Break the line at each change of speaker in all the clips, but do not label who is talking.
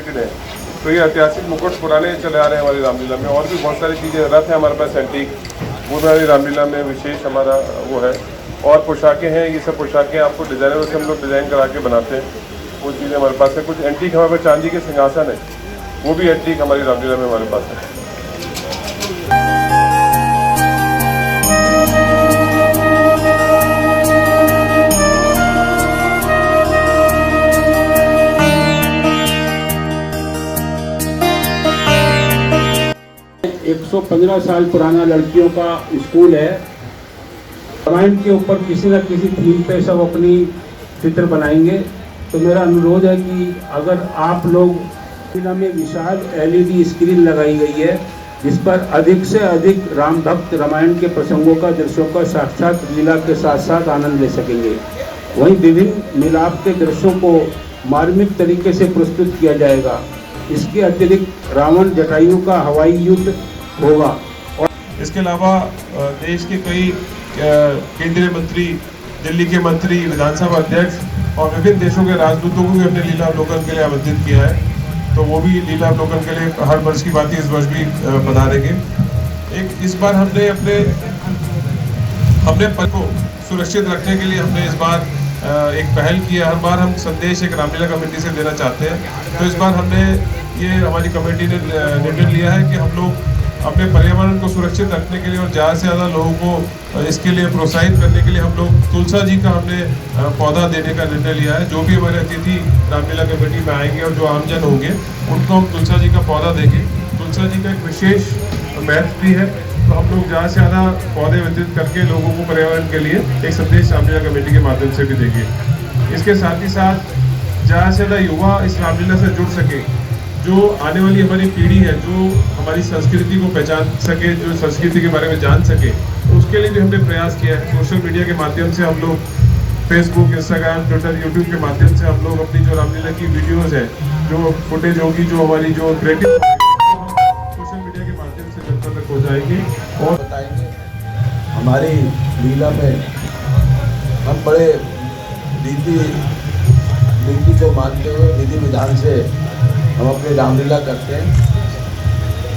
Related है। तो ये ऐतिहासिक मुकुट पुराने चले आ रहे हैं हमारी रामलीला में। और भी बहुत सारी चीज़ें, रथ है हमारे पास एंटीक, वो भी हमारी रामलीला में विशेष हमारा वो है। और पोशाकें हैं, ये सब पोशाकें आपको डिज़ाइनरों से हम लोग डिज़ाइन करा के बनाते हैं, वो चीज़ें हमारे पास है। कुछ एंटीक हमारे पास चांदी के सिंहासन है, वो भी एंटीक हमारी रामलीला में हमारे पास है।
115 साल पुराना लड़कियों का स्कूल है। रामायण के ऊपर किसी न किसी थीम पे सब अपनी चित्र बनाएंगे। तो मेरा अनुरोध है कि अगर आप लोग में विशाल LED स्क्रीन लगाई गई है, जिस पर अधिक से अधिक राम भक्त रामायण के प्रसंगों का, दृश्यों का साक्षात लीला के साथ साथ आनंद ले सकेंगे। वहीं विभिन्न मिलाप के दृश्यों को मार्मिक तरीके से प्रस्तुत किया जाएगा। इसके अतिरिक्त रावण जटायु का हवाई युद्ध होगा। और
इसके अलावा देश के कई केंद्रीय मंत्री, दिल्ली के मंत्री, विधानसभा अध्यक्ष और विभिन्न देशों के राजदूतों को भी अपने लीला अवलोकन के लिए आमंत्रित किया है। तो वो भी लीला अवलोकन के लिए हर वर्ष की बात इस वर्ष भी पधारेंगे। इस बार हमने अपने पद को सुरक्षित रखने के लिए हमने इस बार एक पहल की है। हर बार हम संदेश एक रामलीला कमेटी से देना चाहते हैं। तो इस बार हमने ये हमारी कमेटी ने निर्णय लिया है कि हम लोग अपने पर्यावरण को सुरक्षित रखने के लिए और ज़्यादा से ज़्यादा लोगों को इसके लिए प्रोत्साहित करने के लिए हम लोग तुलसा जी का हमने पौधा देने का निर्णय लिया है। जो भी हमारे अतिथि रामलीला कमेटी में आएंगे और जो आमजन होंगे उनको हम तुलसा जी का पौधा देंगे। तुलसा जी का एक विशेष महत्व भी है। तो हम लोग ज़्यादा से ज़्यादा पौधे वितरित करके लोगों को पर्यावरण के लिए एक संदेश रामलीला कमेटी के माध्यम से भी देंगे। इसके साथ ही साथ ज़्यादा से ज़्यादा युवा इस रामलीला से जुड़ सके, जो आने वाली हमारी पीढ़ी है, जो हमारी संस्कृति को पहचान सके, जो संस्कृति के बारे में जान सके, तो उसके लिए भी हमने प्रयास किया है। सोशल मीडिया के माध्यम से हम लोग फेसबुक, इंस्टाग्राम, ट्विटर, यूट्यूब के माध्यम से हम लोग अपनी जो रामलीला की वीडियोज़ है, जो फुटेज होगी, जो हमारी जो क्रिएटिव सोशल मीडिया के माध्यम से जनता तक हो जाएगी और
बताएंगे। हमारी लीला में हम बड़े नीति को मानते हुए विधि विधान से हम अपनी रामलीला करते हैं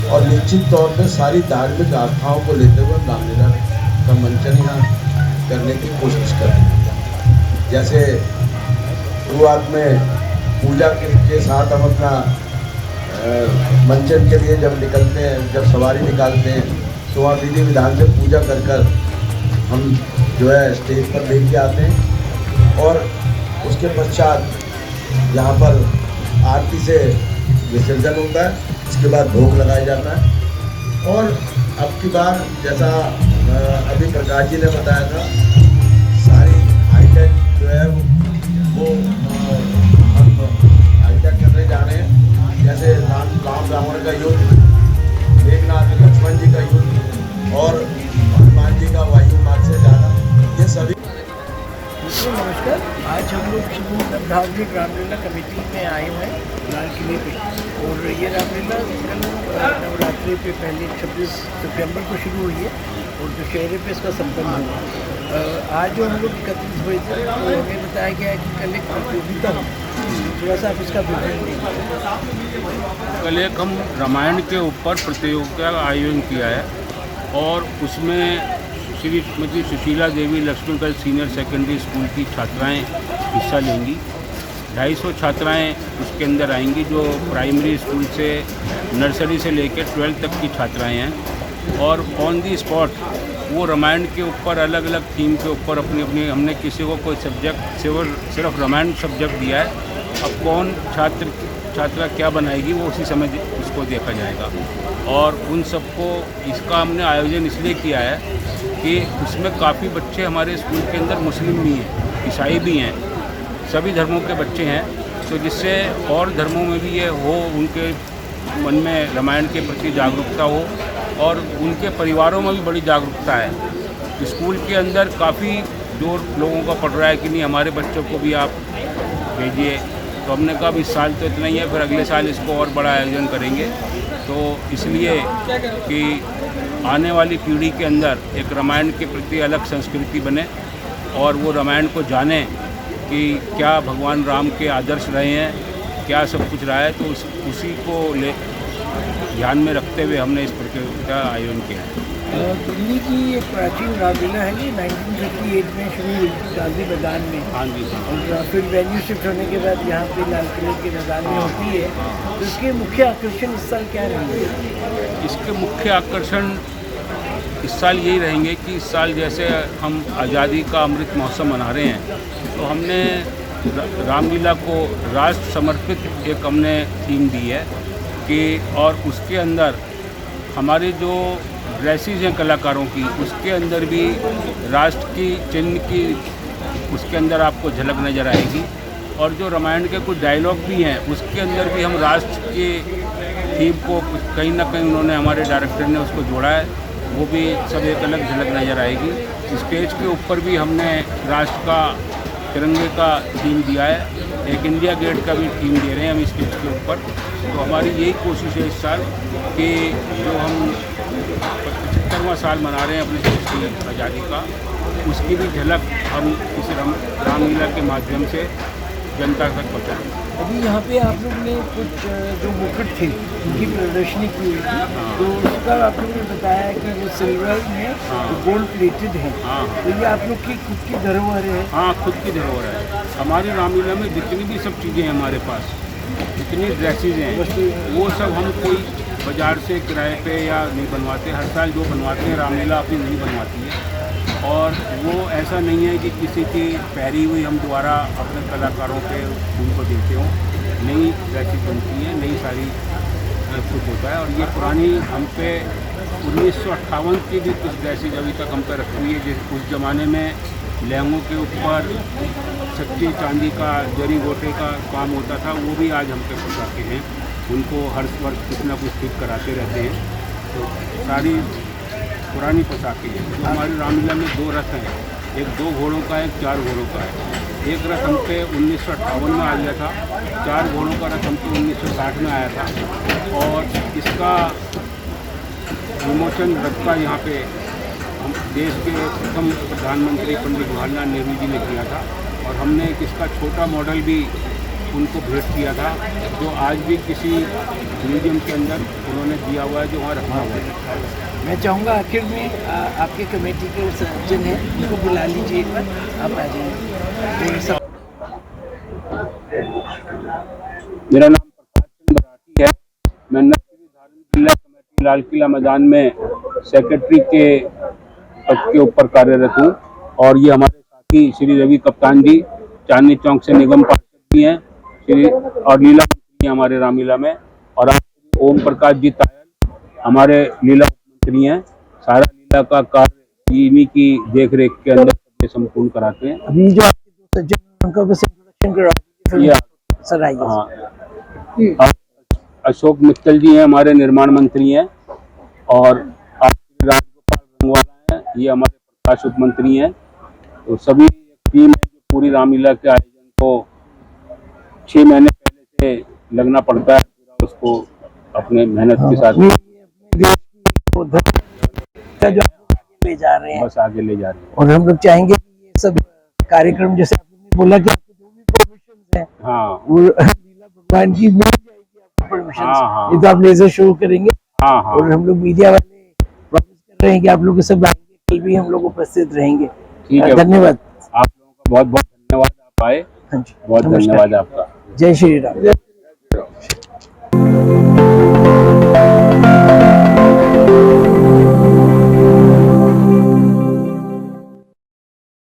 और निश्चित तौर पर सारी धार्मिक आस्थाओं को लेते हुए रामलीला का मंचन यहाँ करने की कोशिश करते हैं। जैसे शुरुआत में पूजा के साथ हम अपना मंचन के लिए जब निकलते हैं, जब सवारी निकालते हैं, तो वहाँ विधि विधान से पूजा कर हम जो है स्टेज पर लेके आते हैं और उसके पश्चात यहाँ पर आरती से विसर्जन होता है। इसके बाद भोग लगाया जाता है। और अब की बार जैसा अभी प्रकाश जी ने बताया था, सारी हाईटेक जो है वो हम हाईटेक करने जा रहे हैं। जैसे राम रावण का युद्ध, मेघनाथ लक्ष्मण जी का युद्ध और हनुमान जी का वायु मार्ग से जाना, ये सभी।
नमस्कार। आज हम लोग श्री धार्मिक रामलीला कमेटी में आए हुए हैं लाल किले पे, और ये रामलीला कल नवरात्रि पे पहले 26 सितंबर को शुरू हुई है और दशहरे पे इसका संपन्न हुआ। आज जो हम लोग एकत्रित हुए थे तो हमें बताया गया है कि कल एक प्रतियोगिता हो, थोड़ा सा आप इसका विवरण देंगे।
कल एक हम रामायण के ऊपर प्रतियोगिता का आयोजन किया है और उसमें Shrimati Sushila Devi Laxmangarh senior secondary school की छात्राएं हिस्सा लेंगी। 250 छात्राएं उसके अंदर आएंगी, जो प्राइमरी स्कूल से नर्सरी से लेकर 12th तक की छात्राएं हैं। और ऑन दी स्पॉट वो रामायण के ऊपर अलग अलग थीम के ऊपर अपनी अपनी, हमने किसी को कोई सब्जेक्ट सिर्फ रामायण सब्जेक्ट दिया है। अब कौन छात्रा क्या बनाएगी वो उसी समय उसको देखा जाएगा। और उन सबको इसका हमने आयोजन इसलिए किया है कि उसमें काफ़ी बच्चे हमारे स्कूल के अंदर मुस्लिम भी हैं, ईसाई भी हैं, सभी धर्मों के बच्चे हैं। तो जिससे और धर्मों में भी ये हो, उनके मन में रामायण के प्रति जागरूकता हो और उनके परिवारों में भी बड़ी जागरूकता है। स्कूल के अंदर काफ़ी जो लोगों का पड़ रहा है कि नहीं हमारे बच्चों को भी आप भेजिए, तो हमने कहा इस साल तो इतना ही है, फिर अगले साल इसको और बड़ा आयोजन करेंगे। तो इसलिए कि आने वाली पीढ़ी के अंदर एक रामायण के प्रति अलग संस्कृति बने और वो रामायण को जाने कि क्या भगवान राम के आदर्श रहे हैं, क्या सब कुछ रहा है, तो उसी को ध्यान में रखते हुए हमने इस प्रतियोगिता का आयोजन किया है।
दिल्ली की एक प्राचीन रामलीला है ये 1958 में शुरू हुई गांधी मैदान में।
हाँ जी।
और फिर वेन्यू शिफ्ट होने के बाद यहाँ पे लाल किले के मैदान में होती है। तो इसके मुख्य आकर्षण इस साल क्या रहेंगे?
इसके मुख्य आकर्षण इस साल यही रहेंगे कि इस साल जैसे हम आज़ादी का अमृत महोत्सव मना रहे हैं, तो हमने रामलीला को राष्ट्र समर्पित एक हमने थीम दी है कि, और उसके अंदर हमारे जो ड्रेसेज हैं कलाकारों की, उसके अंदर भी राष्ट्र की चिन्ह की उसके अंदर आपको झलक नज़र आएगी। और जो रामायण के कुछ डायलॉग भी हैं उसके अंदर भी हम राष्ट्र के थीम को कहीं ना कहीं उन्होंने, हमारे डायरेक्टर ने उसको जोड़ा है, वो भी सब एक अलग झलक नज़र आएगी। स्टेज के ऊपर भी हमने राष्ट्र का तिरंगे का थीम दिया है, एक इंडिया गेट का भी थीम दे रहे हैं हम स्टेज के ऊपर। तो हमारी यही कोशिश है इस साल कि जो हम 75वां साल मना रहे हैं अपने देश की आज़ादी का, उसकी भी झलक हम इस रामलीला के माध्यम से जनता तक पहुँचाएँ।
अभी यहाँ पे आप लोग ने कुछ जो मुकुट थे उनकी प्रदर्शनी की हुई थी, तो उसका आप लोग ने बताया कि वो सिल्वर में गोल्ड प्लेटेड है। तो ये आप लोग की खुद की धरोहर है?
हाँ, खुद की धरोहर है। हमारी रामलीला में जितनी भी सब चीज़ें हैं हमारे पास, जितनी ड्रेसेज हैं, वो सब हम कोई बाज़ार से किराए पे या नहीं बनवाते। हर साल जो बनवाते हैं रामलीला अपनी नहीं बनवाती है, और वो ऐसा नहीं है कि किसी की पैरी हुई हम दोबारा अपने कलाकारों पे उनको देते हों। नई ड्रेसेज बनती हैं, नई सारी कुछ होता है। और ये पुरानी हम पे 1958 की भी कुछ ड्रेसेज अभी तक हम पे रखी हुई है। जिस उस ज़माने में लहंगों के ऊपर सच्ची चांदी का जरी गोटे का काम होता था, वो भी आज हम पे पोशाकें हैं। उनको हर वर्ष कुछ ना कुछ ठीक कराते रहते हैं। तो सारी पुरानी पोशाकें हैं। तो हमारी रामलीला में 2 रथ हैं, एक 2 घोड़ों का है, एक 4 घोड़ों का है। एक रथ हम पे 1958 में आ गया था, 4 घोड़ों का रथ हम पे 1960 में आया था। और इसका विमोचन रथ का यहाँ पे हम देश के प्रथम प्रधानमंत्री पंडित जवाहरलाल नेहरू जी ने किया था, और हमने एक इसका छोटा मॉडल भी उनको भेंट किया था, जो आज भी किसी म्यूजियम के अंदर उन्होंने दिया हुआ है, जो वहाँ रखा हुआ है।
मैं चाहूँगा आखिर में आपके कमेटी के सदस्य हैं उनको बुला लीजिए, एक बार आप आ जाइए।
मेरा नाम प्रकाश चंद्र राठी है। मैं नक्सली धार्मिक जिला कमेटी लाल किला मैदान में सेक्रेटरी के पद के ऊपर कार्यरत हूँ। और ये हमारे साथी श्री रवि कप्तान जी चांदनी चौक से निगम पार्षद भी हैं, श्री और लीला मंत्री हमारे रामलीला में, और आप ओम प्रकाश जी तायल हमारे लीला मंत्री हैं। सारा लीला का कार्य इन्हीं की देख रेख के अंदर संपूर्ण कराते हैं।
अभी जो आपके 2 सज्जन उनका बस इंट्रोडक्शन करा सर, आइए।
हाँ, अशोक मित्तल जी हैं, हमारे निर्माण मंत्री हैं। और राजगोपाल रंगवाला हैं, ये हमारे प्रकाश उप मंत्री हैं। तो सभी टीम है जो पूरी रामलीला के आयोजन को 6 महीने पहले से लगना पड़ता है, पूरा उसको अपने मेहनत के साथ
अपने देश की जो आगे ले जा रहे हैं,
बस आगे ले जा रहे हैं।
और हम लोग चाहेंगे कि ये सब कार्यक्रम, जैसे आपने बोला कि आपको जो भी परमिशन है,
हाँ,
वो लीला भगवान की मिल जाएगी आपको परमिशन।
हाँ।
ये तो आप लेजर शो करेंगे।
हाँ।
और हम लोग मीडिया वाले प्रॉमिस कर रहे हैं कि आप लोग सब आएंगे, कल भी हम लोग उपस्थित रहेंगे।
ठीक है,
धन्यवाद
आप लोगों का बहुत बहुत धन्यवाद, आप आए।
हाँ जी,
बहुत धन्यवाद आपका।
जय श्री राम।